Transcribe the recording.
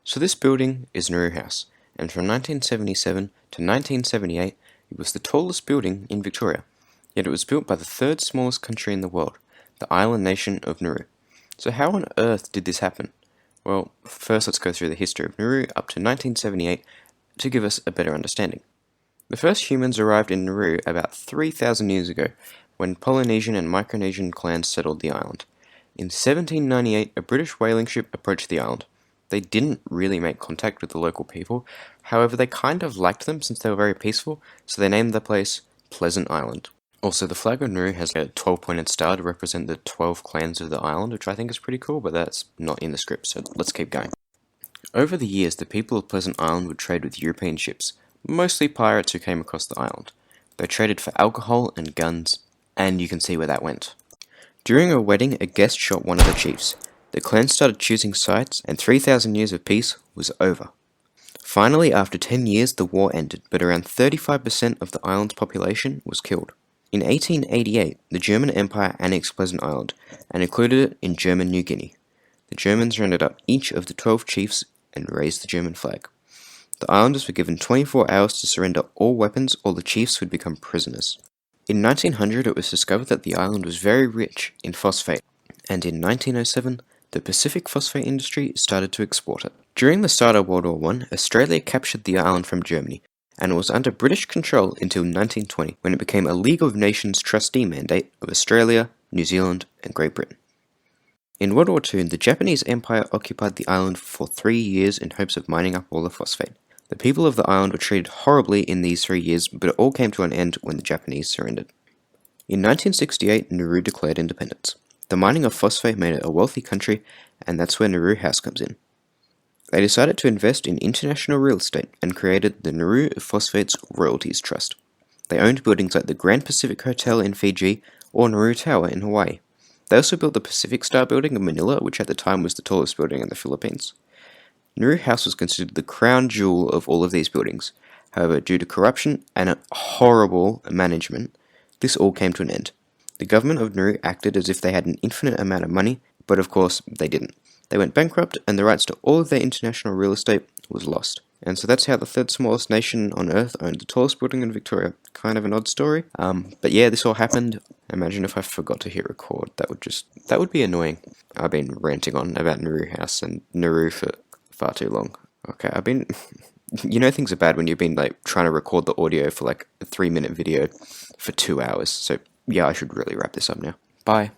So this building is Nuru House, and from 1977 to 1978 it was the tallest building in Victoria, yet it was built by the third smallest country in the world, the island nation of Nauru. So how on earth did this happen? Well, first let's go through the history of Nauru up to 1978 to give us a better understanding. The first humans arrived in Nauru about 3,000 years ago, when Polynesian and Micronesian clans settled the island. In 1798, a British whaling ship approached the island. They didn't really make contact with the local people, however they kind of liked them since they were very peaceful, so they named the place Pleasant Island. Also, the flag of Nauru has a 12-pointed star to represent the 12 clans of the island, which I think is pretty cool, but that's not in the script, so let's keep going. Over the years, the people of Pleasant Island would trade with European ships, mostly pirates who came across the island. They traded for alcohol and guns, and you can see where that went. During a wedding, a guest shot one of the chiefs. The clan started choosing sides, and 3,000 years of peace was over. Finally, after 10 years, the war ended, but around 35% of the island's population was killed. In 1888, the German Empire annexed Pleasant Island, and included it in German New Guinea. The Germans rounded up each of the 12 chiefs and raised the German flag. The islanders were given 24 hours to surrender all weapons or the chiefs would become prisoners. In 1900, it was discovered that the island was very rich in phosphate, and in 1907, the Pacific phosphate industry started to export it. During the start of World War I, Australia captured the island from Germany, and it was under British control until 1920, when it became a League of Nations trustee mandate of Australia, New Zealand, and Great Britain. In World War II, the Japanese Empire occupied the island for 3 years in hopes of mining up all the phosphate. The people of the island were treated horribly in these 3 years, but it all came to an end when the Japanese surrendered. In 1968, Nauru declared independence. The mining of phosphate made it a wealthy country, and that's where Nuru House comes in. They decided to invest in international real estate and created the Nuru Phosphates Royalties Trust. They owned buildings like the Grand Pacific Hotel in Fiji or Nauru Tower in Hawaii. They also built the Pacific Star Building in Manila, which at the time was the tallest building in the Philippines. Nuru House was considered the crown jewel of all of these buildings. However, due to corruption and a horrible management, this all came to an end. The government of Nauru acted as if they had an infinite amount of money, but of course they didn't. They went bankrupt and the rights to all of their international real estate was lost. And so that's how the third smallest nation on Earth owned the tallest building in Victoria. Kind of an odd story. But yeah, this all happened. Imagine if I forgot to hit record. That would be annoying. I've been ranting on about Nuru House and Nauru for far too long. Okay, you know things are bad when you've been like trying to record the audio for like a 3-minute video for 2 hours. So yeah, I should really wrap this up now. Bye.